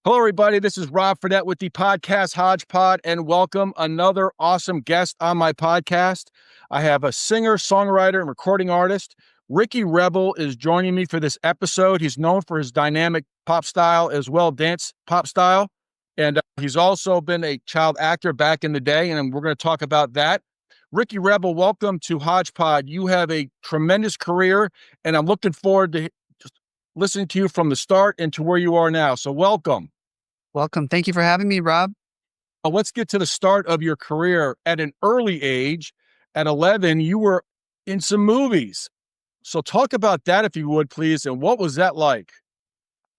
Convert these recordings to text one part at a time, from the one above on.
Hello, everybody. This is Rob Fredette with the podcast Hodgepod, and welcome another awesome guest on my podcast. I have a singer, songwriter, and recording artist. Ricky Rebel is joining me for this episode. He's known for his dynamic pop style as well, dance pop style. And he's also been a child actor back in the day, and we're going to talk about that. Ricky Rebel, welcome to Hodgepod. You have a tremendous career, and I'm looking forward to just listening to you from the start and to where you are now. So welcome. Welcome. Thank you for having me, Rob. Let's get to the start of your career. At an early age, at 11, you were in some movies. So talk about that, if you would, please. And what was that like?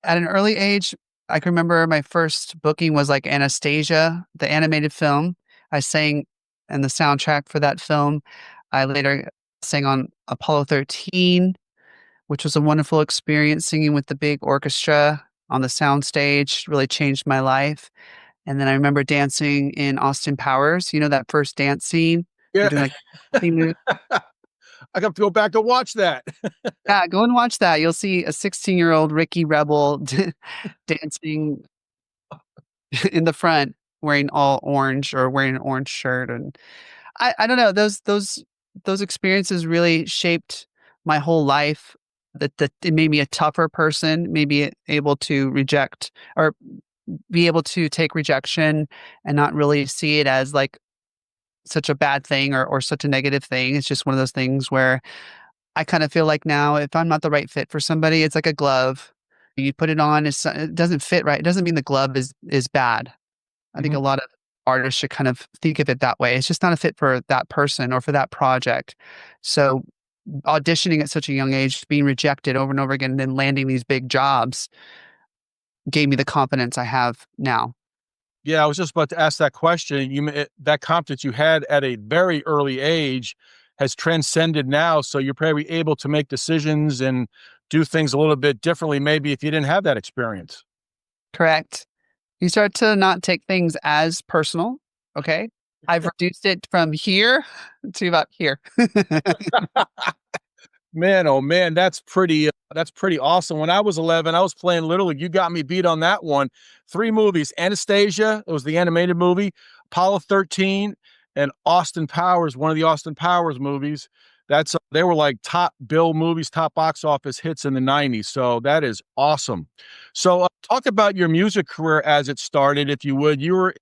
At an early age, I can remember my first booking was like Anastasia, the animated film. I sang in the soundtrack for that film. I later sang on Apollo 13, which was a wonderful experience, singing with the big orchestra on the soundstage. Really changed my life. And then I remember dancing in Austin Powers, you know, that first dance scene. Yeah. Doing like I have to go back and watch that. Yeah, go and watch that. You'll see a 16-year-old Ricky Rebel dancing in the front, wearing all orange or wearing an orange shirt. And I don't know, those experiences really shaped my whole life. That it made me a tougher person, maybe able to reject or be able to take rejection and not really see it as like such a bad thing or such a negative thing. It's just one of those things where I kind of feel like now if I'm not the right fit for somebody, it's like a glove. You put it on, it doesn't fit right. It doesn't mean the glove is bad. I think a lot of artists should kind of think of it that way. It's just not a fit for that person or for that project. So auditioning at such a young age, being rejected over and over again, and then landing these big jobs gave me the confidence I have now. Yeah, I was just about to ask that question. That confidence you had at a very early age has transcended now. So you're probably able to make decisions and do things a little bit differently, maybe if you didn't have that experience. Correct. You start to not take things as personal. Okay. I've reduced it from here to about here. Man, oh man, that's pretty awesome. When I was 11, I was playing Little League. You got me beat on that one. 3 movies: Anastasia, it was the animated movie; Apollo 13, and Austin Powers, one of the Austin Powers movies. They were like top bill movies, top box office hits in the 90s. So that is awesome. So talk about your music career as it started, if you would. You were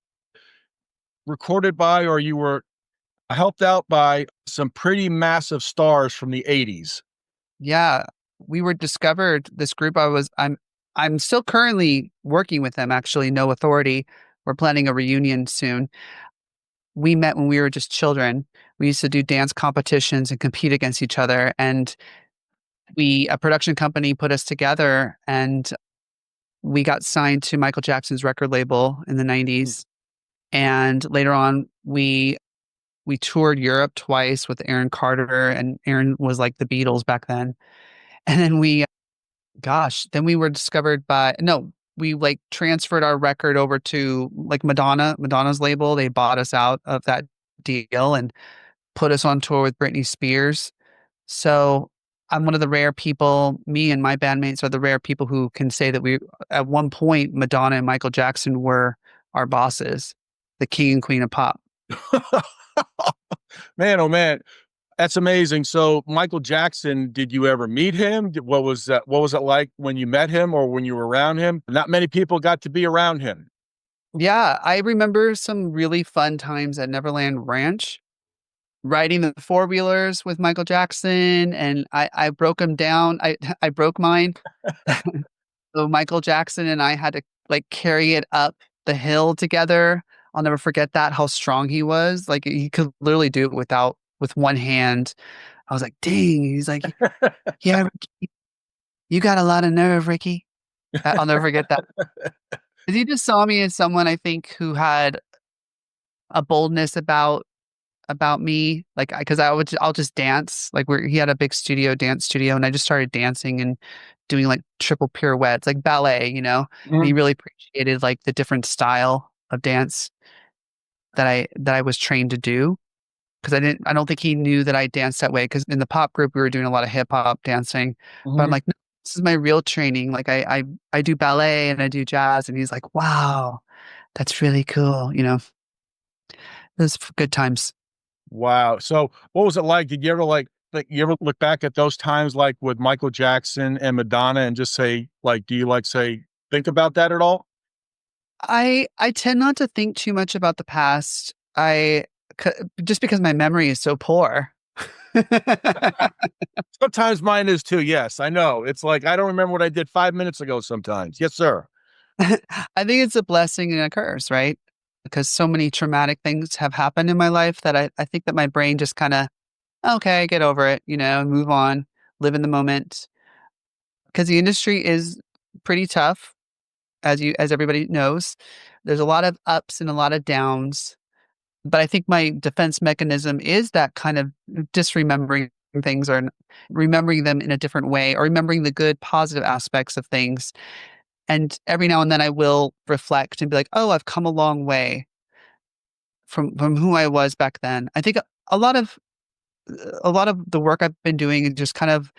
recorded by, or you were helped out by some pretty massive stars from the 80s. Yeah, we were discovered. This group I'm still currently working with them, actually. No Authority. We're planning a reunion soon. We met when we were just children. We used to do dance competitions and compete against each other. And a production company put us together, and we got signed to Michael Jackson's record label in the 90s. And later on, we toured Europe twice with Aaron Carter, and Aaron was like the Beatles back then. And then then we were discovered we like transferred our record over to like Madonna's label. They bought us out of that deal and put us on tour with Britney Spears. So I'm one of the rare people, me and my bandmates are the rare people who can say that at one point, Madonna and Michael Jackson were our bosses, the king and queen of pop. Man, oh man, that's amazing. So Michael Jackson, did you ever meet him? What was it like when you met him or when you were around him? Not many people got to be around him. Yeah, I remember some really fun times at Neverland Ranch, riding the four-wheelers with Michael Jackson, and I broke him down. I broke mine. So Michael Jackson and I had to like carry it up the hill together. I'll never forget that, how strong he was. Like he could literally do it with one hand. I was like, dang. He's like, yeah, Ricky, you got a lot of nerve, Ricky. I'll never forget that. He just saw me as someone, I think, who had a boldness about me. Like, because I'll just dance. Like he had a big dance studio, and I just started dancing and doing like triple pirouettes, like ballet, you know. And he really appreciated like the different style of dance that I was trained to do. Because I don't think he knew that I danced that way. Because in the pop group, we were doing a lot of hip hop dancing. But I'm like, no, this is my real training. Like I do ballet and I do jazz. And he's like, wow, that's really cool. It was good times. Wow. So what was it like? Did you ever like you ever look back at those times like with Michael Jackson and Madonna and just say like, do you like say think about that at all? I tend not to think too much about the past. C- just because my memory is so poor. Sometimes mine is too. Yes, I know. It's like I don't remember what I did 5 minutes ago sometimes. Yes, sir. I think it's a blessing and a curse, right? Because so many traumatic things have happened in my life that I think that my brain just kind of, okay, get over it, move on, live in the moment. Because the industry is pretty tough, as everybody knows. There's a lot of ups and a lot of downs. But I think my defense mechanism is that kind of disremembering things or remembering them in a different way or remembering the good positive aspects of things. And every now and then I will reflect and be like, "Oh, I've come a long way from who I was back then." I think a lot of a lot of the work I've been doing is just kind of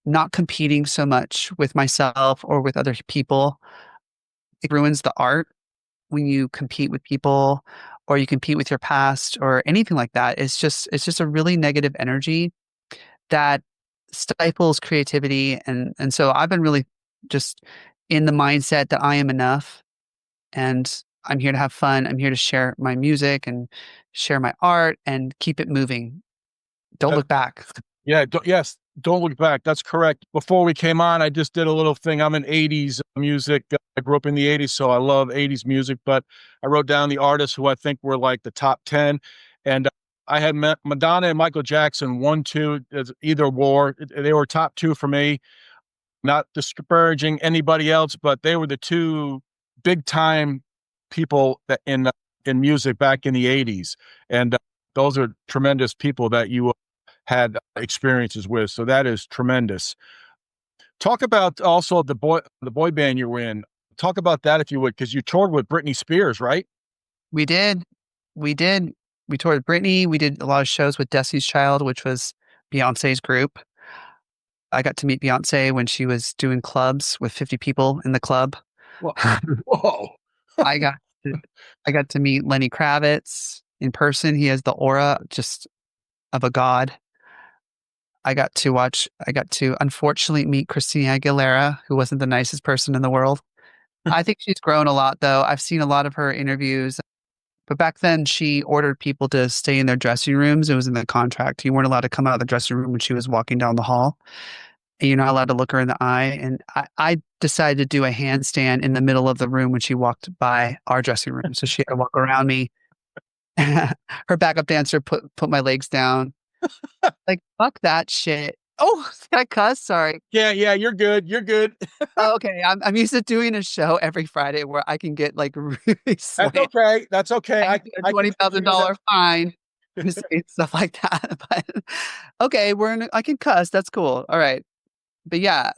not competing so much with myself or with other people. It ruins the art when you compete with people or you compete with your past or anything like that. It's just a really negative energy that stifles creativity and so I've been really just in the mindset that I am enough and I'm here to have fun. I'm here to share my music and share my art and keep it moving. Don't That, look back. yeah. Yes. Don't look back. That's correct. Before we came on, I just did a little thing. I'm in 80s music. I grew up in the 80s, so I love 80s music. But I wrote down the artists who I think were like the top 10. And I had met Madonna and Michael Jackson, one, two, as either war. They were top two for me. Not disparaging anybody else, but they were the two big time people that in music back in the 80s. And those are tremendous people that you had experiences with. So that is tremendous. Talk about also the boy band you were in. Talk about that if you would, because you toured with Britney Spears, right? We did. We did. We toured Britney. We did a lot of shows with Destiny's Child, which was Beyonce's group. I got to meet Beyonce when she was doing clubs with 50 people in the club. Whoa. Whoa. I got to, I got to meet Lenny Kravitz in person. He has the aura just of a god. I got to unfortunately meet Christina Aguilera, who wasn't the nicest person in the world. I think she's grown a lot though. I've seen a lot of her interviews, but back then she ordered people to stay in their dressing rooms. It was in the contract. You weren't allowed to come out of the dressing room when she was walking down the hall. And you're not allowed to look her in the eye. And I decided to do a handstand in the middle of the room when she walked by our dressing room. So she had to walk around me. Her backup dancer put my legs down. Like, fuck that shit. Oh, can I cuss? Sorry. Yeah, yeah, you're good. You're good. Oh, okay. I'm used to doing a show every Friday where I can get like really That's slammed. okay. That's okay. I can get a I can $20,000 forgive you that. fine for saying stuff like that. But okay, I can cuss. That's cool. All right. But yeah,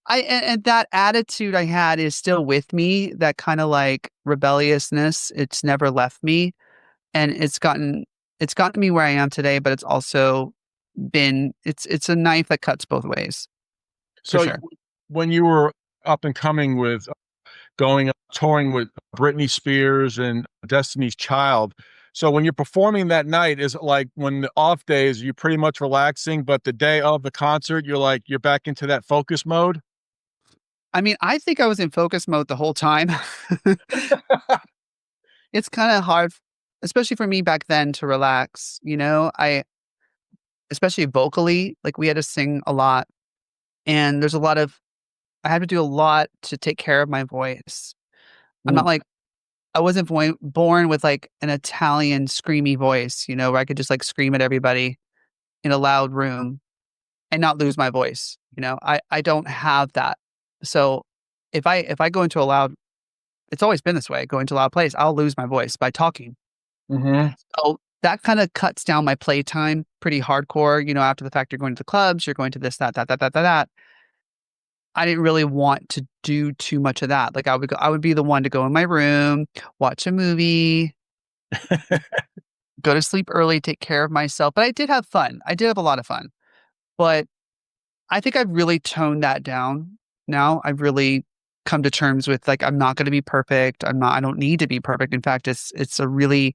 and that attitude I had is still with me. That kind of like rebelliousness. It's never left me, and it's gotten me where I am today. But it's also been it's a knife that cuts both ways for So sure. when you were up and coming with going touring with Britney Spears and Destiny's Child. So when you're performing that night, is it like when the off days, you're pretty much relaxing, but the day of the concert, you're back into that focus mode? I mean, I think I was in focus mode the whole time. It's kind of hard, especially for me back then, to relax. I especially vocally, like we had to sing a lot, and I had to do a lot to take care of my voice. I'm not Mm, like I wasn't born with like an Italian screamy voice, where I could just like scream at everybody in a loud room and not lose my voice. I don't have that. So if I go into a loud, it's always been this way. Go into a loud place, I'll lose my voice by talking. mhm. So that kind of cuts down my playtime pretty hardcore. After the fact, you're going to the clubs, you're going to this, that, that, that, that, that, that. I didn't really want to do too much of that. Like I would be the one to go in my room, watch a movie, go to sleep early, take care of myself. But I did have fun. I did have a lot of fun. But I think I've really toned that down now. I've really come to terms with like I'm not going to be perfect. I don't need to be perfect. In fact, it's a really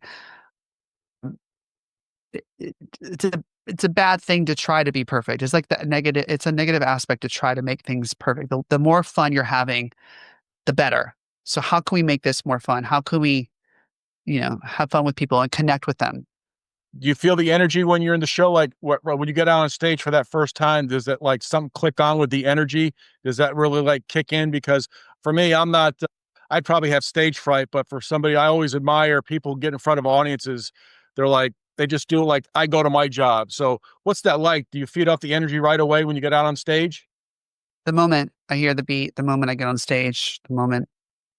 it's a bad thing to try to be perfect. It's like the negative it's a negative aspect to try to make things perfect. The more fun you're having, the better. So how can we make this more fun? How can we, have fun with people and connect with them? Do you feel the energy when you're in the show? Like when you get out on stage for that first time, does that like something click on with the energy? Does that really like kick in? Because for me, I'm not, I'd probably have stage fright, but for somebody I always admire, people get in front of audiences. They're like, they just do it like I go to my job. So what's that like? Do you feed off the energy right away when you get out on stage? The moment I hear the beat, the moment I get on stage, the moment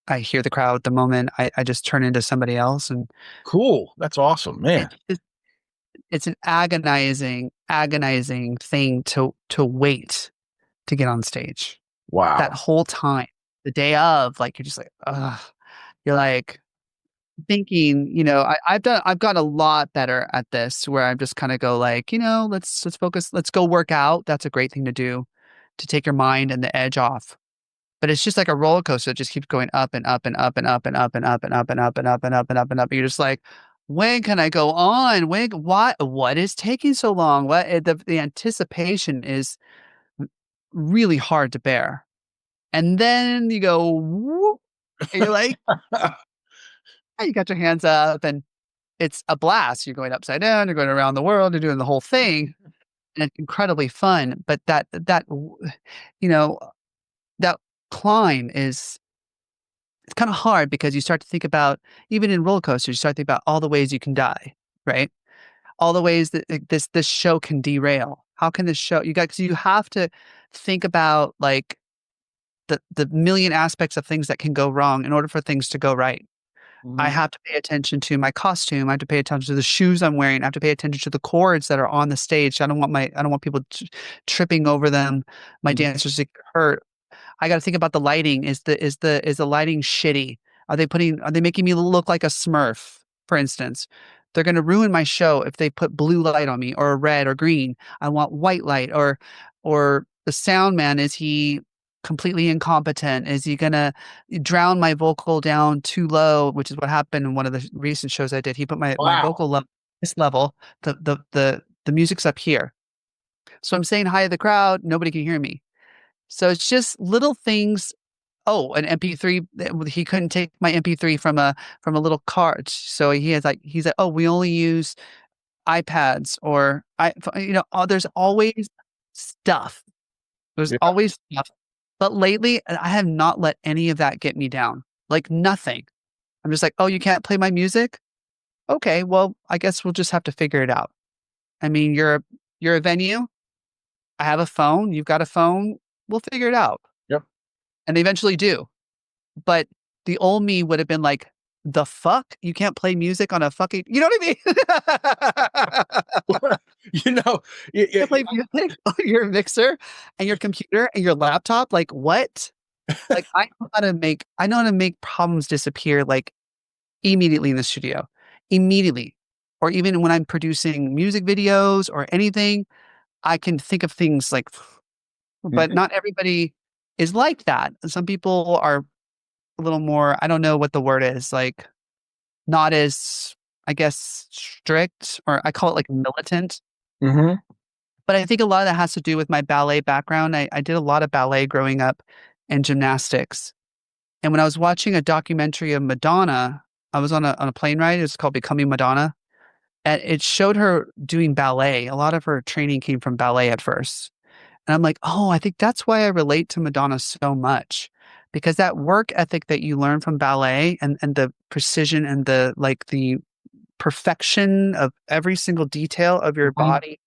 I hear the crowd, the moment I just turn into somebody else. And Cool. That's awesome, man. it, it's an agonizing thing to wait to get on stage. That Wow. whole time, the day of, like you're just like, ugh. You're like thinking, I've got a lot better at this where I'm just kind of go like, let's focus, let's go work out. That's a great thing to do to take your mind and the edge off. But it's just like a roller coaster. It just keeps going up and up and up and up and up and up and up and up and up and up and up and up. You're just like, when can I go on? What is taking so long? The anticipation is really hard to bear. And then you go, whoop, and you're like, you got your hands up and it's a blast. You're going upside down, you're going around the world, you're doing the whole thing. And it's incredibly fun. But you know, that climb is it's kind of hard because you start to think about, even in roller coasters, you start to think about all the ways you can die, right? All the ways that like, this show can derail. How can this show because you have to think about like the million aspects of things that can go wrong in order for things to go right. I Mhm. have to pay attention to my costume. I have to pay attention to the shoes I'm wearing. I have to pay attention to the cords that are on the stage. I don't want people tripping over them. My Mhm. dancers to get hurt. I got to think about the lighting. Is the lighting shitty? Are they making me look like a Smurf, for instance? They're going to ruin my show if they put blue light on me or red or green. I want white light or the sound man, is he completely incompetent? Is he going to drown my vocal down too low, which is what happened in one of the recent shows I did. He put my Wow. vocal level this level. The music's up here. So I'm saying hi to the crowd, nobody can hear me. So it's just little things. Oh, an MP3. He couldn't take my MP3 from a little cart. So he's like, oh, we only use iPads there's always stuff. There's Yeah. always stuff. But lately, I have not let any of that get me down. Like nothing. I'm just like, oh, you can't play my music? Okay, well, I guess we'll just have to figure it out. I mean, you're a venue. I have a phone. You've got a phone. We'll figure it out. Yep. And they eventually do. But the old me would have been like, "The fuck? You can't play music on a fucking" you know what I mean? You know, You can't play music on your mixer and your computer and your laptop? Like, what? Like, I know how to make problems disappear, like, immediately in the studio. Immediately. Or even when I'm producing music videos or anything, I can think of things like but Mhm. not everybody is like that. Some people are a little more, I don't know what the word is, like, not as, I guess, strict, or I call it like militant. Mhm. But I think a lot of that has to do with my ballet background. I did a lot of ballet growing up and gymnastics. And when I was watching a documentary of Madonna, I was on a plane ride. It's called Becoming Madonna. And it showed her doing ballet. A lot of her training came from ballet at first. And I'm like, oh, I think that's why I relate to Madonna so much. Because that work ethic that you learn from ballet and the precision and the perfection of every single detail of your Mhm. body,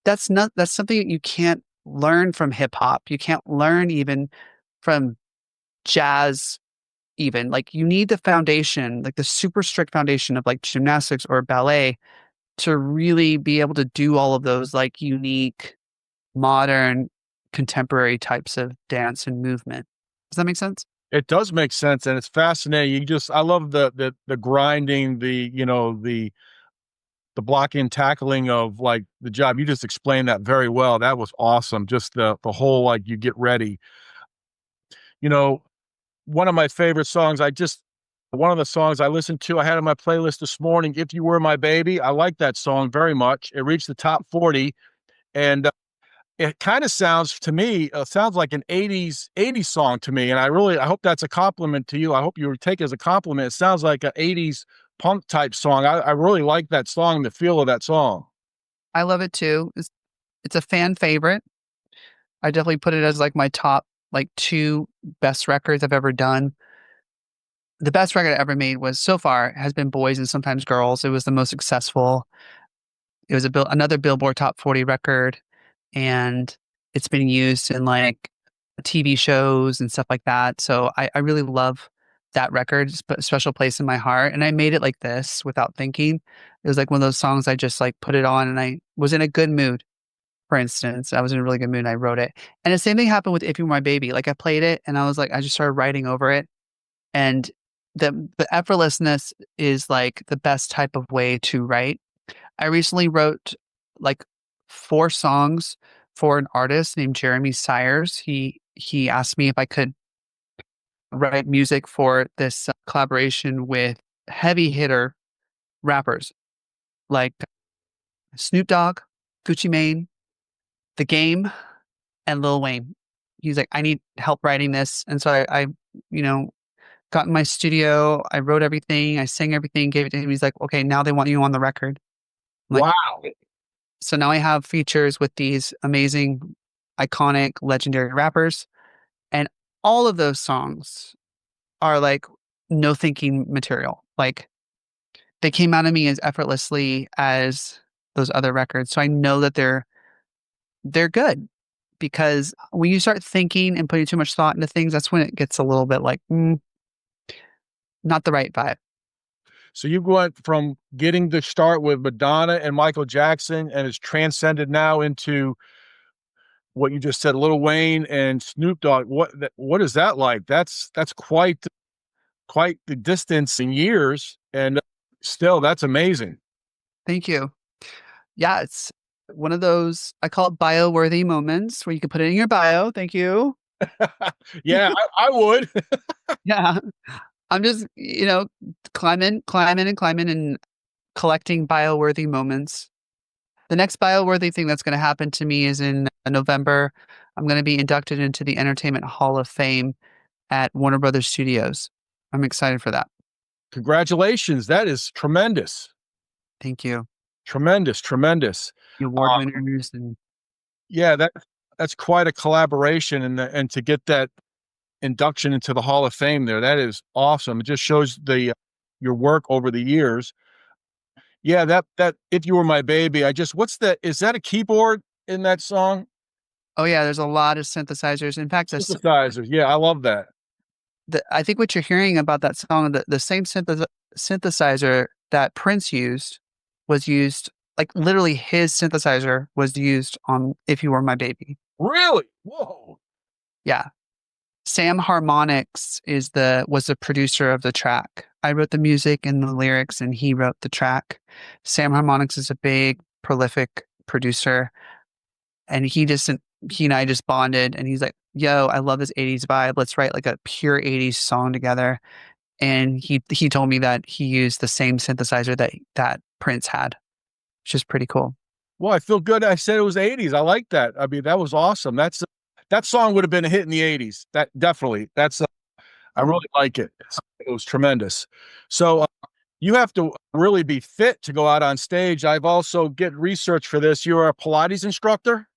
that's something that you can't learn from hip hop. You can't learn even from jazz even. Like you need the foundation, like the super strict foundation of like gymnastics or ballet to really be able to do all of those like unique modern, contemporary types of dance and movement. Does that make sense? It does make sense, and it's fascinating. I love the grinding, the the blocking and tackling of like the job. You just explained that very well. That was awesome. Just the whole like you get ready. You know, one of my favorite songs, one of the songs I listened to, I had on my playlist this morning, If You Were My Baby. I like that song very much. It reached the top 40 and it kind of sounds to me, sounds like an 80s song to me. And I hope that's a compliment to you. I hope you would take it as a compliment. It sounds like an 80s punk type song. I really like that song, the feel of that song. I love it too. It's a fan favorite. I definitely put it as like my top like two best records I've ever done. The best record I ever made was so far has been Boys and Sometimes Girls. It was the most successful. It was another Billboard Top 40 record, and it's been used in like TV shows and stuff like that. So I really love that record. It's put a special place in my heart. And I made it like this without thinking. It was like one of those songs I just like put it on and I was in a good mood. For instance, I was in a really good mood and I wrote it. And the same thing happened with If You Were My Baby. Like I played it and I was like, I just started writing over it. And the effortlessness is like the best type of way to write. I recently wrote like 4 songs for an artist named Jeremy Sires. He asked me if I could write music for this collaboration with heavy hitter rappers like Snoop Dogg, Gucci Mane, The Game, and Lil Wayne. He's like, I need help writing this. And so I you know, got in my studio, I wrote everything, I sang everything, gave it to him. He's like, okay, now they want you on the record. I'm like, Wow. so now I have features with these amazing, iconic, legendary rappers. And all of those songs are like no thinking material. Like they came out of me as effortlessly as those other records. So I know that they're good because when you start thinking and putting too much thought into things, that's when it gets a little bit like not the right vibe. So you went from getting the start with Madonna and Michael Jackson, and it's transcended now into what you just said, Lil Wayne and Snoop Dogg. What is that like? That's quite the distance in years, and still that's amazing. Thank you. Yeah, it's one of those I call it bio-worthy moments where you can put it in your bio. Thank you. Yeah, I would. Yeah. I'm just, climbing and collecting bio-worthy moments. The next bio-worthy thing that's going to happen to me is in November. I'm going to be inducted into the Entertainment Hall of Fame at Warner Brothers Studios. I'm excited for that. Congratulations. That is tremendous. Thank you. Tremendous, tremendous. The award winners and Yeah, that's quite a collaboration, and to get that induction into the Hall of Fame there, that is awesome. It just shows the your work over the years. Yeah, that If You Were My Baby, what's that? Is that a keyboard in that song? oh yeah, there's a lot of synthesizers. In fact, Synthesizers. Yeah, I love that. I think what you're hearing about that song, the same synthesizer that Prince used was used, like literally his synthesizer was used on If You Were My Baby. Really? Whoa. Yeah. Sam Harmonix was the producer of the track. I wrote the music and the lyrics and he wrote the track. Sam Harmonix is a big, prolific producer and he and I just bonded and he's like, yo, I love this 80s vibe. Let's write like a pure 80s song together. And he told me that he used the same synthesizer that Prince had, which is pretty cool. Well, I feel good. I said it was 80s. I like that. I mean, that was awesome. That song would have been a hit in the 80s. That definitely. I really like it. It was tremendous. So you have to really be fit to go out on stage. I've also get research for this. You're a Pilates instructor?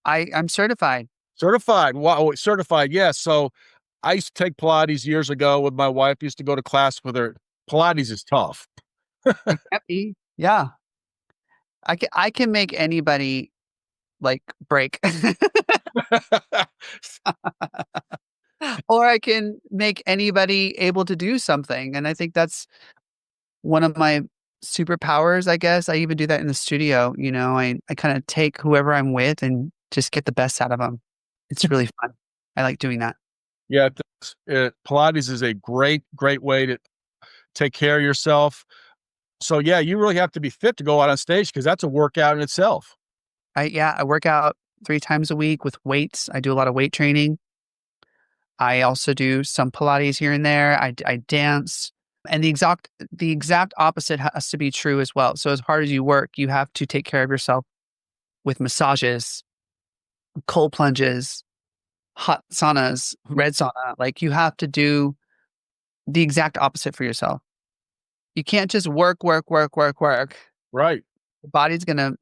I'm certified. Certified. Wow, certified. Yes. So I used to take Pilates years ago with my wife. Used to go to class with her. Pilates is tough. Happy. Yeah. I can make anybody like break. Or I can make anybody able to do something. And I think that's one of my superpowers, I guess. I even do that in the studio. I kind of take whoever I'm with and just get the best out of them. It's really fun. I like doing that. Yeah, Pilates is a great way to take care of yourself. So yeah, you really have to be fit to go out on stage because that's a workout in itself. I work out 3 times a week with weights. I do a lot of weight training. I also do some Pilates here and there. I dance. And the exact opposite has to be true as well. So as hard as you work, you have to take care of yourself with massages, cold plunges, hot saunas, red sauna. Like you have to do the exact opposite for yourself. You can't just work, work, work, work, work. Right. The body's gonna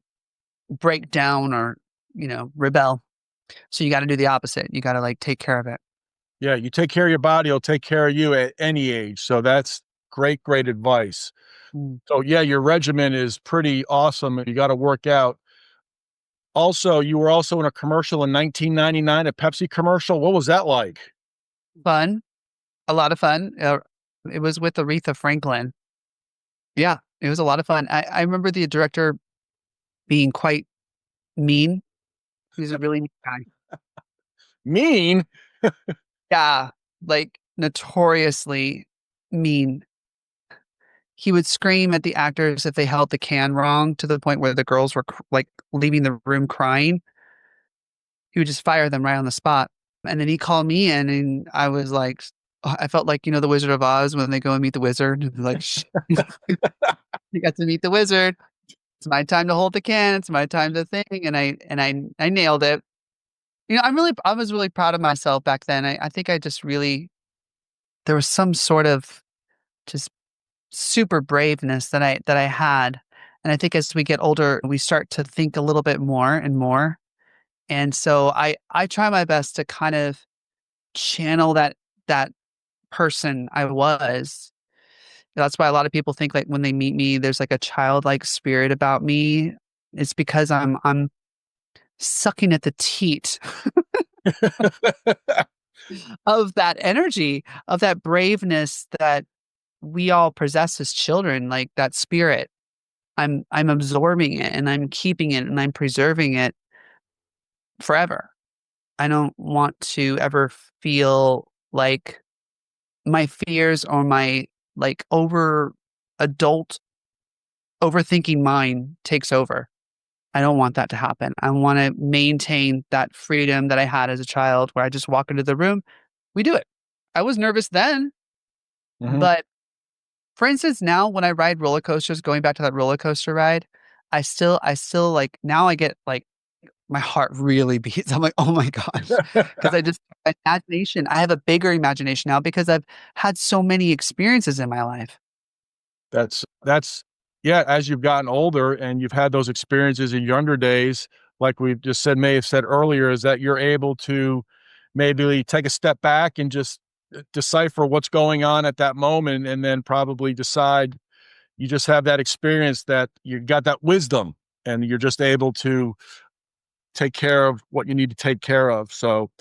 break down or, rebel. So you got to do the opposite. You got to like take care of it. Yeah, you take care of your body, it'll take care of you at any age. So that's great, great advice. Mm. So yeah, your regimen is pretty awesome. You got to work out. Also, you were also in a commercial in 1999, a Pepsi commercial. What was that like? Fun, a lot of fun. It was with Aretha Franklin. Yeah, it was a lot of fun. I remember the director being quite mean. He was a really mean guy. Mean? Yeah, like notoriously mean. He would scream at the actors if they held the can wrong to the point where the girls were like leaving the room crying. He would just fire them right on the spot. And then he called me in, and I was like, I felt like, the Wizard of Oz when they go and meet the wizard. And like, "Shh, you got to meet the wizard. It's my time to hold the can. It's my time to thing." And I nailed it. I was really proud of myself back then. I think I just really, there was some sort of just super braveness that I had. And I think as we get older, we start to think a little bit more and more. And so I try my best to kind of channel that person I was. That's why a lot of people think like when they meet me, there's like a childlike spirit about me. It's because I'm sucking at the teat of that energy, of that braveness that we all possess as children, like that spirit. I'm absorbing it and I'm keeping it and I'm preserving it forever. I don't want to ever feel like my fears or my like adult overthinking mind takes over. I don't want that to happen. I want to maintain that freedom that I had as a child where I just walk into the room, we do it. I was nervous then, Mhm. but for instance, now when I ride roller coasters, going back to that roller coaster ride, I still like now I get like my heart really beats. I'm like, oh my gosh. Because my imagination, I have a bigger imagination now because I've had so many experiences in my life. That's yeah, as you've gotten older and you've had those experiences in younger days, like we've just said may have said earlier, is that you're able to maybe take a step back and just decipher what's going on at that moment and then probably decide you just have that experience that you got that wisdom and you're just able to take care of what you need to take care of. So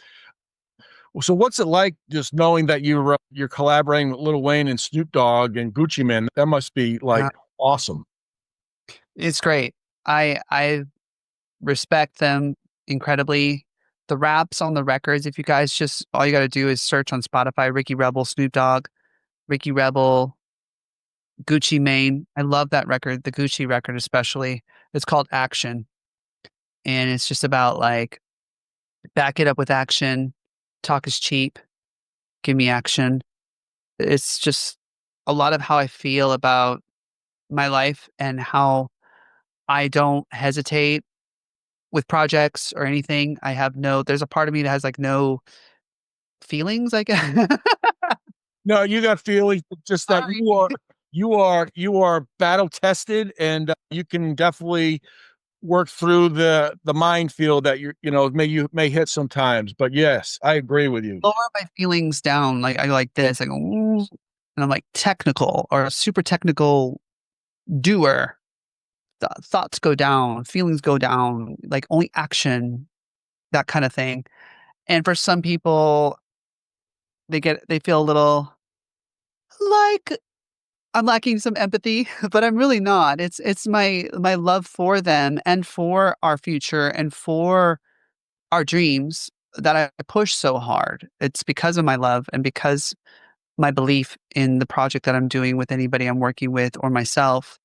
what's it like just knowing that you're collaborating with Lil Wayne and Snoop Dogg and Gucci Man? That must be like Yeah, awesome. it's great. I respect them incredibly. The raps on the records, if you guys just all you got to do is search on Spotify, Ricky Rebel, Snoop Dogg, Ricky Rebel, Gucci Mane. I love that record, the Gucci record especially. It's called Action, and it's just about like back it up with action. Talk is cheap. Give me action. It's just a lot of how I feel about my life and how I don't hesitate with projects or anything. There's a part of me that has like no feelings, I guess. No, you got feelings, just that Sorry. you are battle tested and you can definitely work through the minefield that you may hit sometimes. But yes, I agree with you. Lower my feelings down. Like I like this. I go, "Ooh," and I'm like technical or a super technical doer. Thoughts go down, feelings go down, like only action, that kind of thing. And for some people, they feel a little like I'm lacking some empathy, but I'm really not. It's my love for them and for our future and for our dreams that I push so hard. It's because of my love and because my belief in the project that I'm doing with anybody I'm working with or myself.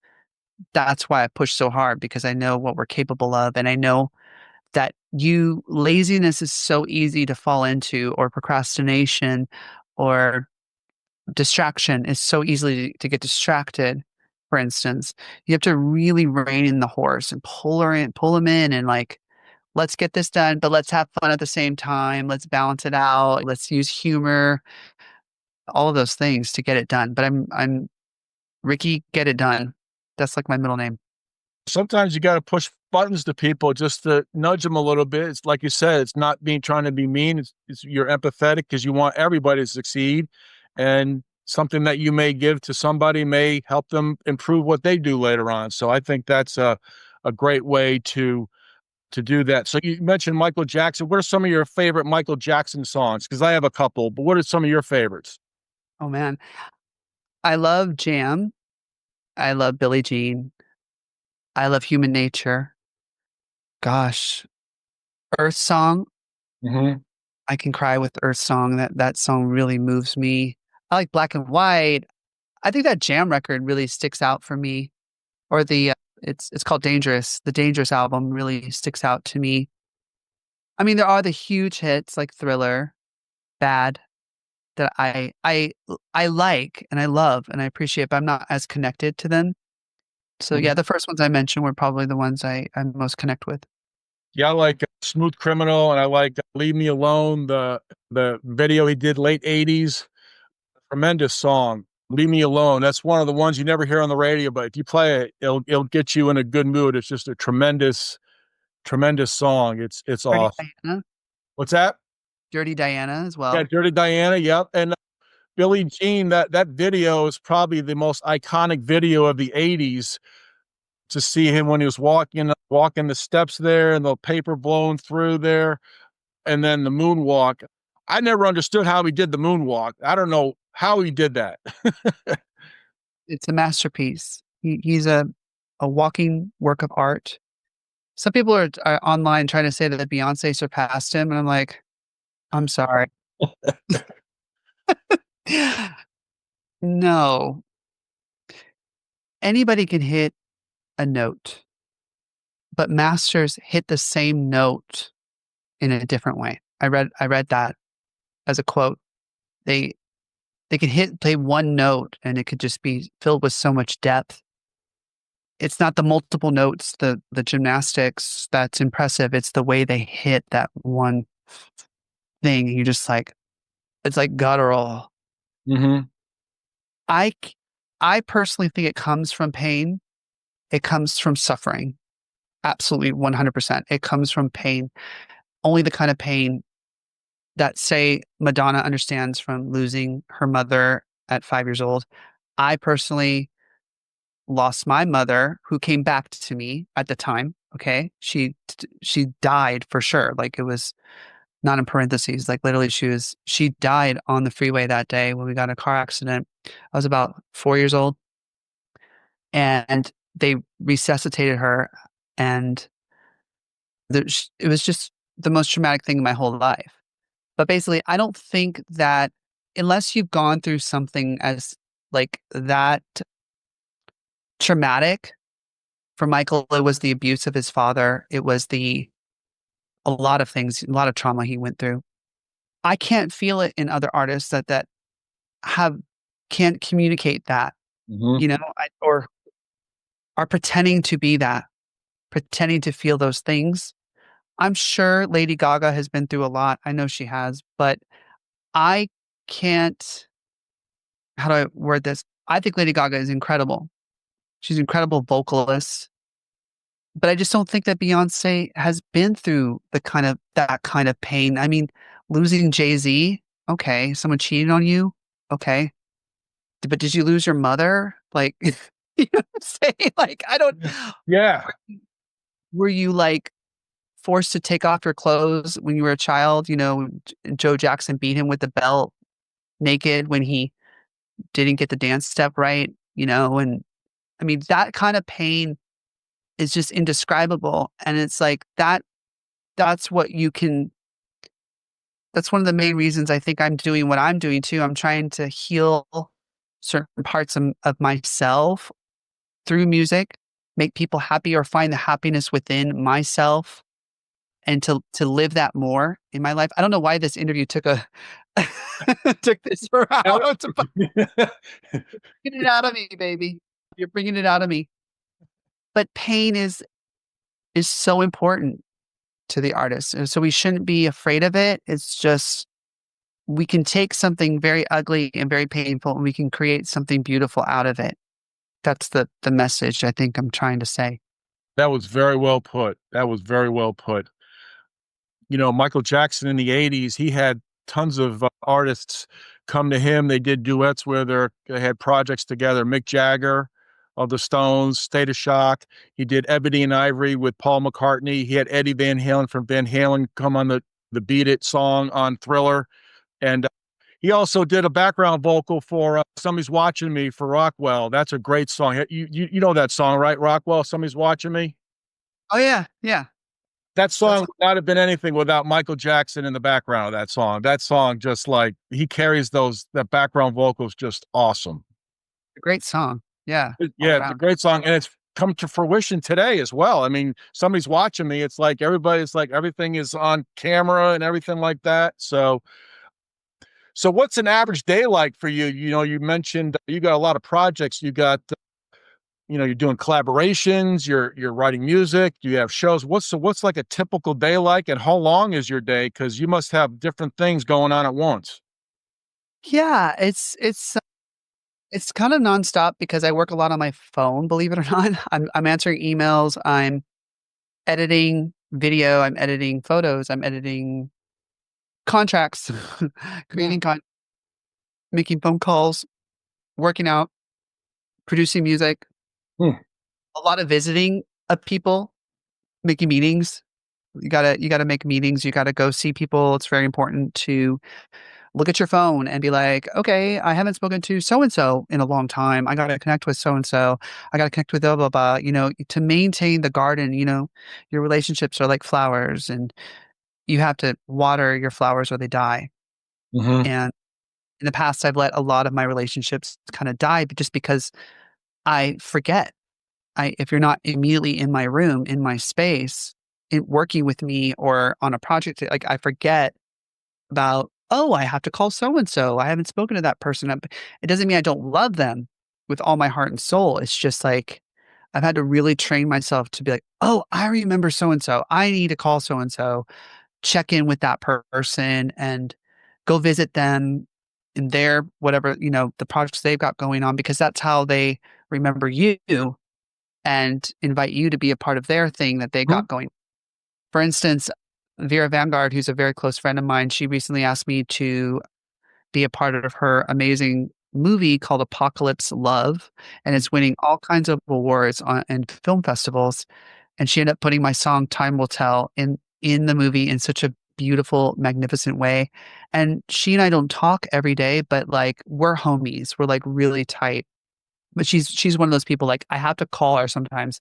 that's why I push so hard, because I know what we're capable of. And I know that laziness is so easy to fall into, or procrastination, or distraction is so easily to get distracted. For instance, you have to really rein in the horse and pull him in, and like, let's get this done, but let's have fun at the same time. Let's balance it out. Let's use humor, all of those things to get it done. But I'm Ricky, get it done. That's like my middle name. Sometimes you got to push buttons to people just to nudge them a little bit. It's like you said, it's not being trying to be mean. You're empathetic because you want everybody to succeed, and something that you may give to somebody may help them improve what they do later on. So I think that's a great way to do that. So you mentioned Michael Jackson. What are some of your favorite Michael Jackson songs? Because I have a couple, but what are some of your favorites? Oh man, I love Jam. I love Billie Jean. I love Human Nature. Gosh, Earth Song. Hmm. I can cry with Earth Song. That song really moves me. I like Black and White. I think that Jam record really sticks out for me. Or it's called Dangerous. The Dangerous album really sticks out to me. I mean, there are the huge hits like Thriller, Bad, that I like and I love and I appreciate, but I'm not as connected to them. So yeah, the first ones I mentioned were probably the ones I most connect with. Yeah, I like Smooth Criminal, and I like Leave Me Alone, the video he did late 80s. Tremendous song. Leave Me Alone. That's one of the ones you never hear on the radio, but if you play it, it'll get you in a good mood. It's just a tremendous song. It's Dirty awesome. Diana, What's that? Dirty Diana as Yeah, well. Dirty Diana. Yep. And Billie Jean, that video is probably the most iconic video of the 80s, to see him when he was walking the steps there and the paper blowing through there, and then the moonwalk. I never understood how he did the moonwalk. I don't know how he did that. It's a masterpiece. He's a walking work of art. Some people are online trying to say that Beyonce surpassed him, and I'm like, I'm sorry. No, anybody can hit a note, but masters hit the same note in a different way. I read that as a quote. They they can play one note and it could just be filled with so much depth. It's not the multiple notes, the gymnastics that's impressive. It's the way they hit that one thing. You just like, it's like guttural. Hmm. I c- I personally think it comes from pain. It comes from suffering. Absolutely 100%. It comes from pain. Only the kind of pain that, say, Madonna understands from losing her mother at 5 years old. I personally lost my mother, who came back to me at the time. Okay. She died for sure. Like, it was not in parentheses. Like, literally, she died on the freeway that day when we got in a car accident. I was about 4 years old, and they resuscitated her. And it was just the most traumatic thing in my whole life. But basically, I don't think that, unless you've gone through something as like that traumatic. For Michael, it was the abuse of his father. It was a lot of things, a lot of trauma he went through. I can't feel it in other artists that have can't communicate that, Hmm. or are pretending to be that, pretending to feel those things. I'm sure Lady Gaga has been through a lot. I know she has, but I can't. How do I word this? I think Lady Gaga is incredible. She's an incredible vocalist, but I just don't think that Beyonce has been through that kind of pain. I mean, losing Jay-Z, okay, someone cheated on you, okay, but did you lose your mother? Like, you know what I'm saying? Like, I don't. Yeah. Were you like forced to take off your clothes when you were a child? Joe Jackson beat him with the belt naked when he didn't get the dance step right. And I mean, that kind of pain is just indescribable, and it's like that. That's what you can that's one of the main reasons I think I'm doing what I'm doing too. I'm trying to heal certain parts of myself through music. make people happy or find the happiness within myself and to live that more in my life. I don't know why this interview took a took this route, but bringing it out of me, baby. You're bringing it out of me. But pain is so important to the artist. And so we shouldn't be afraid of it. It's just we can take something very ugly and very painful and we can create something beautiful out of it. That's the message I think I'm trying to say. That was very well put. That was very well put. You know, Michael Jackson in the 80s, he had tons of artists come to him. They did duets where they had projects together. Mick Jagger of the Stones, State of Shock. He did Ebony and Ivory with Paul McCartney. He had Eddie Van Halen from Van Halen come on the Beat It song on Thriller. And he also did a background vocal for Somebody's Watching Me for Rockwell. That's a great song. You know that song, right? Rockwell, Somebody's Watching Me. Oh yeah, yeah. That song would not have been anything without Michael Jackson in the background of that song. That song just like he carries that background vocals just awesome. A great song. Yeah. Yeah, it's a great song. And it's come to fruition today as well. I mean, Somebody's Watching Me. It's like everything is on camera and everything like that. So what's an average day like for you? You know, you mentioned you got a lot of projects. You got, you're doing collaborations, you're writing music, you have shows. What's like a typical day like, and how long is your day? Because you must have different things going on at once. Yeah, it's kind of nonstop because I work a lot on my phone, believe it or not. I'm answering emails, I'm editing video, I'm editing photos, I'm editing contracts, creating making phone calls, working out, producing music, Hmm. a lot of visiting of people, making meetings. You gotta make meetings. You gotta go see people. It's very important to look at your phone and be like, okay, I haven't spoken to so and so in a long time. I gotta connect with so and so. I gotta connect with blah blah blah. To maintain the garden. Your relationships are like flowers, and you have to water your flowers or they die. Hmm. And in the past, I've let a lot of my relationships kind of die, but just because I forget. If you're not immediately in my room, in my space, working with me or on a project, like I forget about, oh, I have to call so and so. I haven't spoken to that person. It doesn't mean I don't love them with all my heart and soul. It's just like I've had to really train myself to be like, oh, I remember so and so. I need to call so and so, check in with that person and go visit them in their whatever, the projects they've got going on, because that's how they remember you and invite you to be a part of their thing that they got going. For instance, Vera Vanguard, who's a very close friend of mine, she recently asked me to be a part of her amazing movie called Apocalypse Love, and it's winning all kinds of awards and film festivals. And she ended up putting my song "Time Will Tell" in the movie in such a beautiful, magnificent way. And she and I don't talk every day, but like we're homies. We're like really tight. But she's one of those people, like I have to call her sometimes.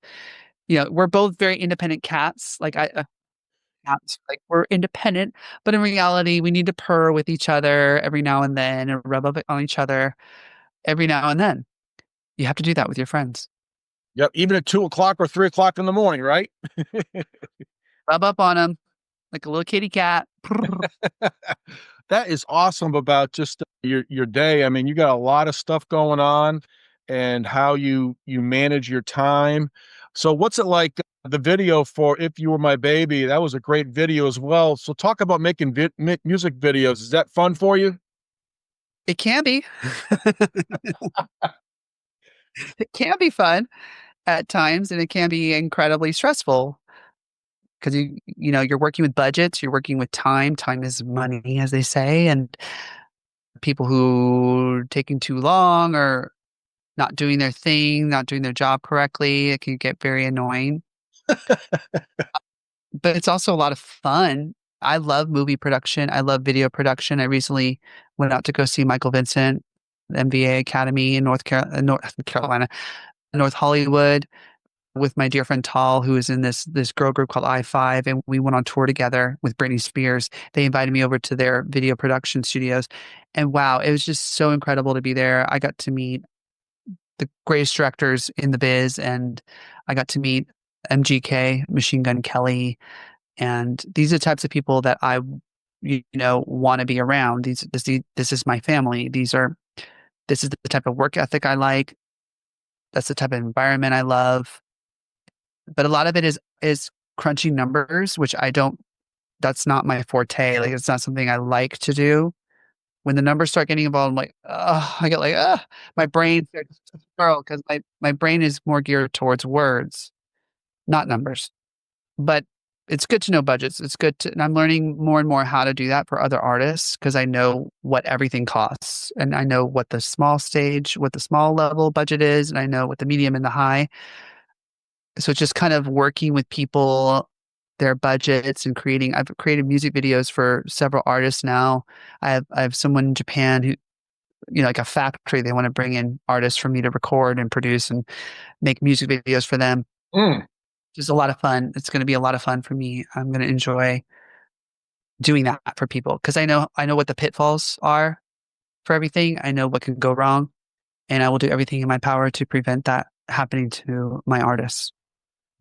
We're both very independent cats. Like cats, like we're independent, but in reality, we need to purr with each other every now and then and rub up on each other every now and then. You have to do that with your friends. Yep, even at 2 o'clock or 3 o'clock in the morning, right? Rub up on them like a little kitty cat. That is awesome about just your day. I mean, you got a lot of stuff going on and how you manage your time. So what's it like the video for If You Were My Baby? That was a great video as well. So talk about making music videos. Is that fun for you? It can be. It can be fun at times, and it can be incredibly stressful because you're working with budgets, you're working with time. Time is money, as they say, and people who are taking too long or not doing their thing, not doing their job correctly, it can get very annoying. But it's also a lot of fun. I love movie production. I love video production. I recently went out to go see Michael Vincent, the MVA Academy in North Carolina, North Hollywood, with my dear friend Tal, who is in this girl group called I5, and we went on tour together with Britney Spears. They invited me over to their video production studios, and wow, it was just so incredible to be there. I got to meet the greatest directors in the biz, and I got to meet MGK, Machine Gun Kelly, and these are the types of people that I, want to be around. This is my family. This is the type of work ethic I like. That's the type of environment I love. But a lot of it is crunching numbers, which I don't. That's not my forte. Like it's not something I like to do. When the numbers start getting involved, I'm like, I get like, my brain starts to swirl because my brain is more geared towards words, not numbers. But it's good to know budgets. It's good to, and I'm learning more and more how to do that for other artists because I know what everything costs, and I know what the what the small level budget is, and I know what the medium and the high. So it's just kind of working with people, their budgets, and creating. I've created music videos for several artists now. I have someone in Japan who, like a factory. They want to bring in artists for me to record and produce and make music videos for them. Mm. Just a lot of fun. It's going to be a lot of fun for me. I'm going to enjoy doing that for people because I know what the pitfalls are for everything. I know what can go wrong, and I will do everything in my power to prevent that happening to my artists.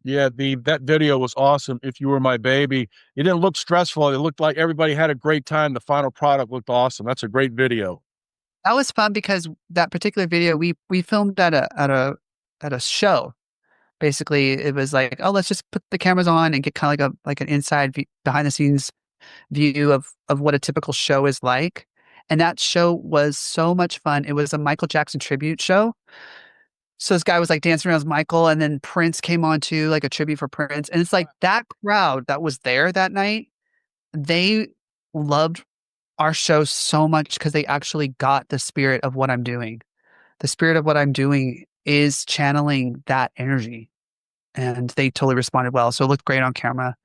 Yeah, that video was awesome. If You Were My Baby, it didn't look stressful. It looked like everybody had a great time. The final product looked awesome. That's a great video. That was fun because that particular video we filmed at a show. Basically, it was like, oh, let's just put the cameras on and get kind of like an inside behind the scenes view of what a typical show is like. And that show was so much fun. It was a Michael Jackson tribute show. So this guy was like dancing around with Michael, and then Prince came on too, like a tribute for Prince. And it's like that crowd that was there that night, they loved our show so much because they actually got the spirit of what I'm doing. The spirit of what I'm doing is channeling that energy. And they totally responded well. So it looked great on camera.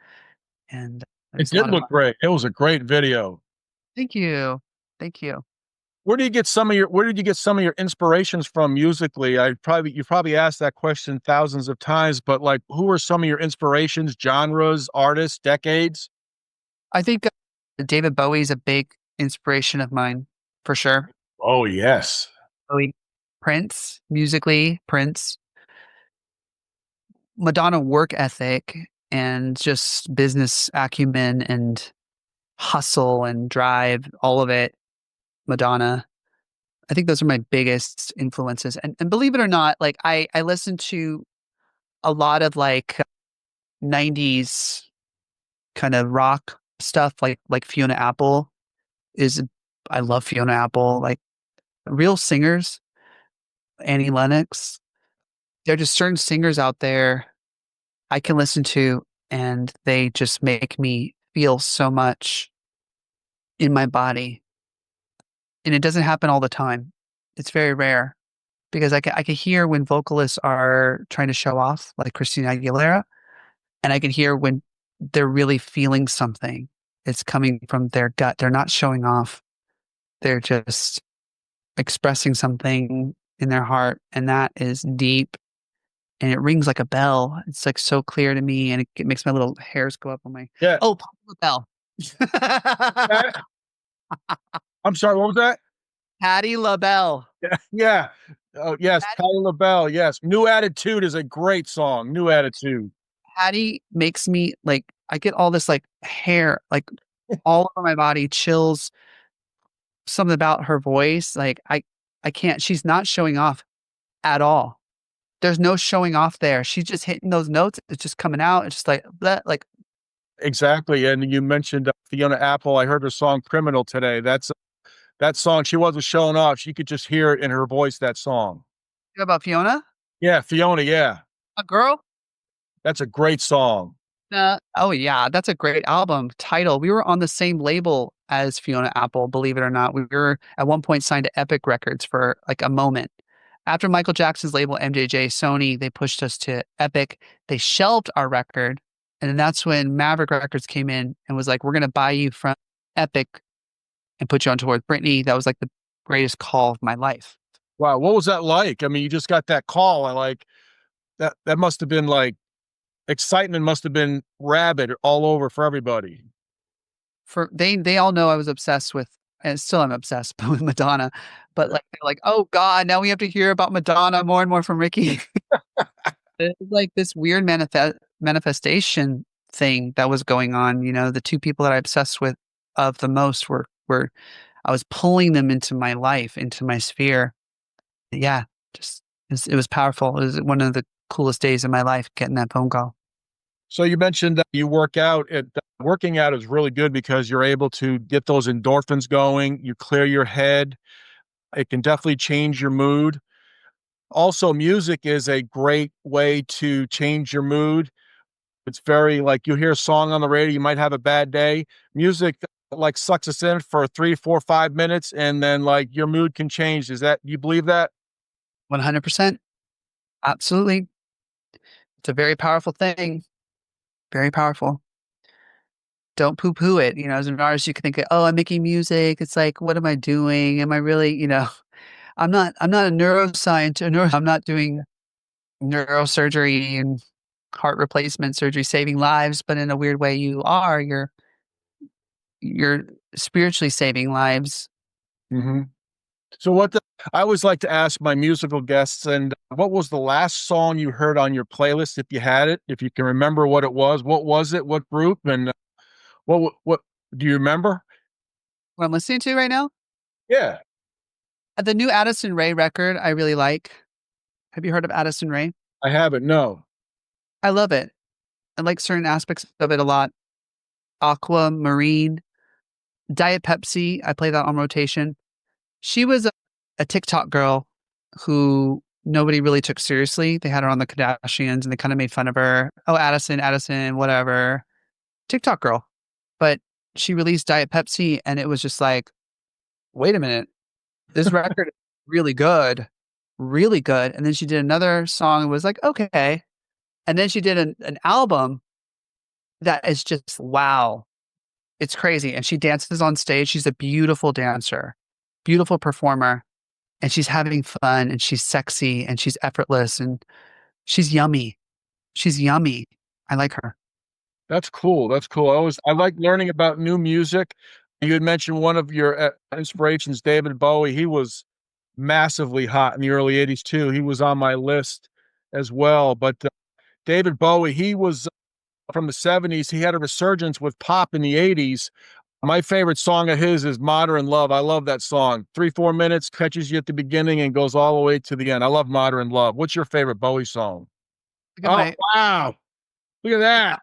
And it It was a did lot of look fun. great. It was a great video. Thank you. Thank you. Where did you get some of your inspirations from musically? You probably asked that question thousands of times, but like who are some of your inspirations, genres, artists, decades? I think David Bowie is a big inspiration of mine for sure. Oh, yes. Bowie, Prince, musically, Prince, Madonna work ethic, and just business acumen and hustle and drive, all of it. Madonna. I think those are my biggest influences. And believe it or not, like I listen to a lot of like 90s kind of rock stuff like Fiona Apple is I love Fiona Apple, like real singers, Annie Lennox. There are just certain singers out there I can listen to and they just make me feel so much in my body. And it doesn't happen all the time. It's very rare because I can hear when vocalists are trying to show off, like Christina Aguilera, and I can hear when they're really feeling something. It's coming from their gut. They're not showing off. They're just expressing something in their heart, and that is deep and it rings like a bell. It's like so clear to me, and it makes my little hairs go up on my. Yeah. Oh, Patti LaBelle. I'm sorry, what was that? Patti LaBelle. Yeah. Yeah. Oh, yes. Patti LaBelle. Yes. New Attitude is a great song. New Attitude. Patty makes me like I get all this like hair like all over my body, chills. Something about her voice, like I can't. She's not showing off at all. There's no showing off there. She's just hitting those notes. It's just coming out. It's just like that. Like Exactly. And you mentioned Fiona Apple. I heard her song Criminal today. That song. She wasn't showing off. She could just hear it in her voice, that song. about Fiona, Yeah. Fiona. Yeah. a girl. That's a great song. Oh yeah, that's a great album title. We were on the same label as Fiona Apple, believe it or not. We were at one point signed to Epic Records for like a moment. After Michael Jackson's label MJJ Sony, they pushed us to Epic. They shelved our record, and then that's when Maverick Records came in and was like, "We're going to buy you from Epic and put you on tour with Britney." That was like the greatest call of my life. Wow. What was that like? I mean, you just got that call and like that must have been like excitement must have been rabid all over for everybody. For they all know I was obsessed with and still I'm obsessed with Madonna, but like they're like, "Oh God, now we have to hear about Madonna more and more from Ricky." It's like this weird manifestation thing that was going on. You know, the two people that I obsessed with of the most were I was pulling them into my life, into my sphere. Yeah, just it was powerful. It was one of the coolest days of my life getting that phone call. So you mentioned that you work out. Working out is really good because you're able to get those endorphins going. You clear your head. It can definitely change your mood. Also, music is a great way to change your mood. It's very like you hear a song on the radio, you might have a bad day. Music like sucks us in for 3, 4, 5 minutes, and then like your mood can change. Is that you believe that? 100%. Absolutely. It's a very powerful thing. Very powerful. Don't poo poo it. You know, as an artist, you can think, oh, I'm making music. It's like, what am I doing? Am I really, I'm not a neuroscientist. I'm not doing neurosurgery and heart replacement surgery, saving lives, but in a weird way, you are. You're spiritually saving lives. Hmm. So I always like to ask my musical guests, and what was the last song you heard on your playlist, if you had it, if you can remember what it was? What was it? What group? And what do you remember? What I'm listening to right now, Yeah, the new Addison Rae record, I really like. Have you heard of Addison Rae? I haven't. No. I love it. I like certain aspects of it a lot. Aquamarine, Diet Pepsi. I play that on rotation. She was a TikTok girl who nobody really took seriously. They had her on the Kardashians and they kind of made fun of her. Oh, Addison, Addison, whatever. TikTok girl. But she released Diet Pepsi and it was just like, wait a minute. This record is really good. Really good. And then she did another song and was like, okay. And then she did an album that is just wow. It's crazy. And she dances on stage. She's a beautiful dancer, beautiful performer. And she's having fun and she's sexy and she's effortless and she's yummy. She's yummy. I like her. That's cool. That's cool. I like learning about new music. You had mentioned one of your inspirations, David Bowie. He was massively hot in the early '80s too. He was on my list as well. But David Bowie, he was from the '70s. He had a resurgence with pop in the '80s. My favorite song of his is Modern Love. I love that song. 3, 4 minutes, catches you at the beginning and goes all the way to the end. I love Modern Love. What's your favorite Bowie song? Look at Oh, my, wow. Look at that.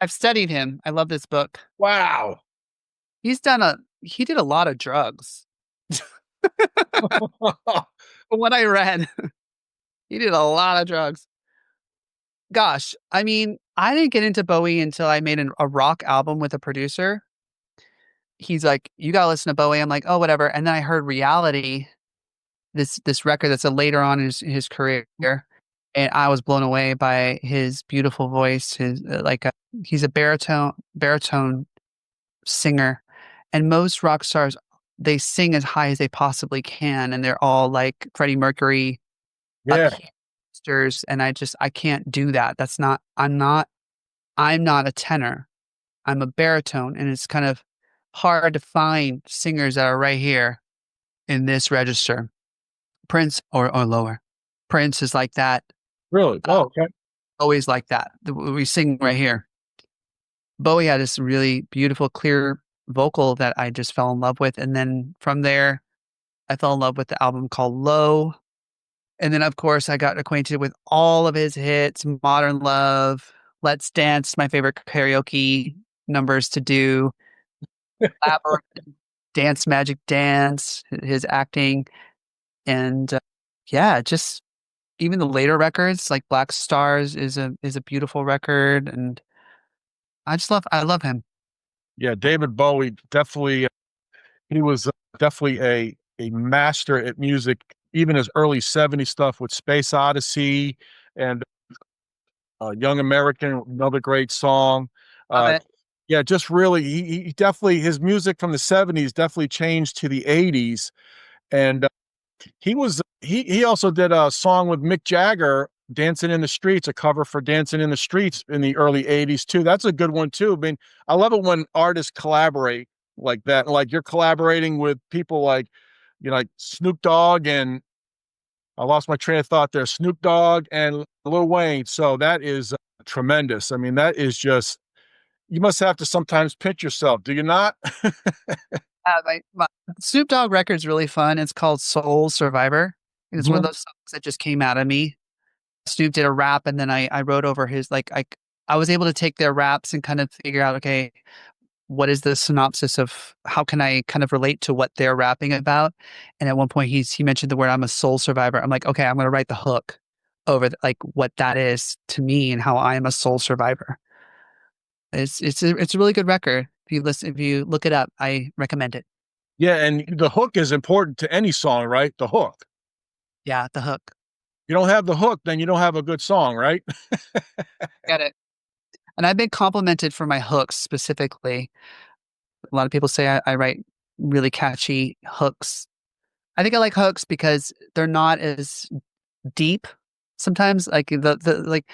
I've studied him. I love this book. Wow. He did a lot of drugs. From what I read, he did a lot of drugs. Gosh, I mean, I didn't get into Bowie until I made a rock album with a producer. He's like, "You gotta listen to Bowie." I'm like, "Oh, whatever." And then I heard Reality, this record that's a later on in his career, and I was blown away by his beautiful voice. His he's a baritone singer, and most rock stars they sing as high as they possibly can, and they're all like Freddie Mercury, Yeah. sters, and I can't do that. That's not I'm not a tenor. I'm a baritone, and it's kind of hard to find singers that are right here in this register. Prince or lower. Prince is like that. Really? Oh, okay. Always like that. We sing right here. Bowie had this really beautiful, clear vocal that I just fell in love with, and then from there, I fell in love with the album called Low. And then, of course, I got acquainted with all of his hits, Modern Love, Let's Dance, my favorite karaoke numbers to do, Labyrinth, Dance Magic Dance, his acting, and yeah, just even the later records like Black Stars is a beautiful record, and I love him. Yeah, David Bowie definitely he was definitely a master at music, even his early '70s stuff with Space Odyssey and Young American, another great song. Love Uh, it. yeah, just really, he definitely his music from the '70s definitely changed to the '80s, and he also did a song with Mick Jagger, "Dancing in the Streets," a cover for "Dancing in the Streets" in the early '80s too. That's a good one too. I mean, I love it when artists collaborate. like that. Like you're collaborating with people like, like Snoop Dogg and I lost my train of thought there. Snoop Dogg and Lil Wayne. So that is tremendous. I mean, that is just, you must have to sometimes pinch yourself. Do you not? My Snoop Dogg record's really fun. It's called Soul Survivor. And it's one of Mhm. those songs that just came out of me. Snoop did a rap, and then I wrote over his like I was able to take their raps and kind of figure out, okay, what is the synopsis of how can I kind of relate to what they're rapping about? And at one point he mentioned the word I'm a soul survivor. I'm like, okay, I'm gonna write the hook over like what that is to me and how I am a soul survivor. It's a really good record. If you look it up, I recommend it. Yeah. And the hook is important to any song, right? The hook. Yeah, the hook. You don't have the hook, then you don't have a good song, right? Get it. And I've been complimented for my hooks specifically. A lot of people say I write really catchy hooks. I think I like hooks because they're not as deep sometimes. Like the like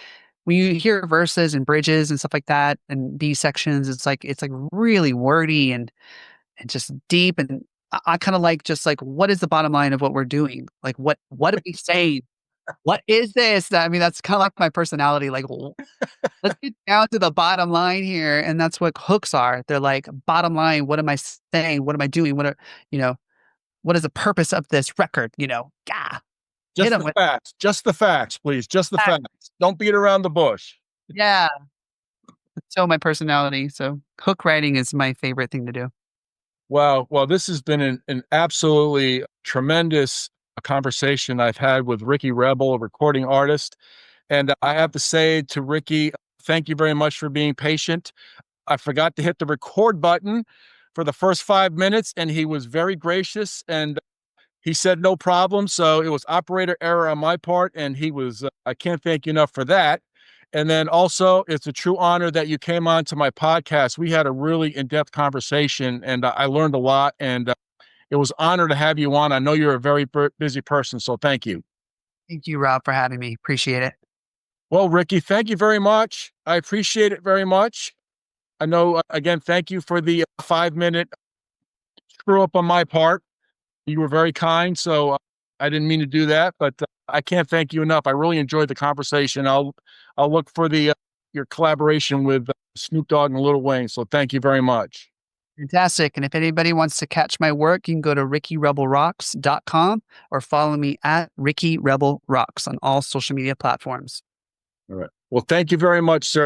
when you hear verses and bridges and stuff like that and B sections, it's like really wordy and just deep. And I kind of like just like what is the bottom line of what we're doing? Like what are we saying? What is this? I mean, that's kind of like my personality. Like, let's get down to the bottom line here. And that's what hooks are. They're like, bottom line, what am I saying? What am I doing? You know, what is the purpose of this record? Yeah, hit Just them the with facts. Just the facts, please. Just the that. facts. Don't beat around the bush. Yeah. So my personality. So hook writing is my favorite thing to do. Wow. Well, this has been an absolutely tremendous conversation I've had with Ricky Rebel, a recording artist. And I have to say to Ricky, thank you very much for being patient. I forgot to hit the record button for the first 5 minutes, and he was very gracious and he said no problem. So it was operator error on my part, and I can't thank you enough for that. And then also, it's a true honor that you came on to my podcast. We had a really in-depth conversation, and I learned a lot. And it was an honor to have you on. I know you're a very busy person, so thank you. Thank you, Rob, for having me. Appreciate it. Well, Ricky, thank you very much. I appreciate it very much. I know, again, thank you for the 5 minute screw up on my part. You were very kind, so I didn't mean to do that, but I can't thank you enough. I really enjoyed the conversation. I'll look for the your collaboration with Snoop Dogg and Lil Wayne. So thank you very much. Fantastic. And if anybody wants to catch my work, you can go to rickyrebelrocks.com or follow me at Ricky Rebel Rocks on all social media platforms. All right. Well, thank you very much, sir.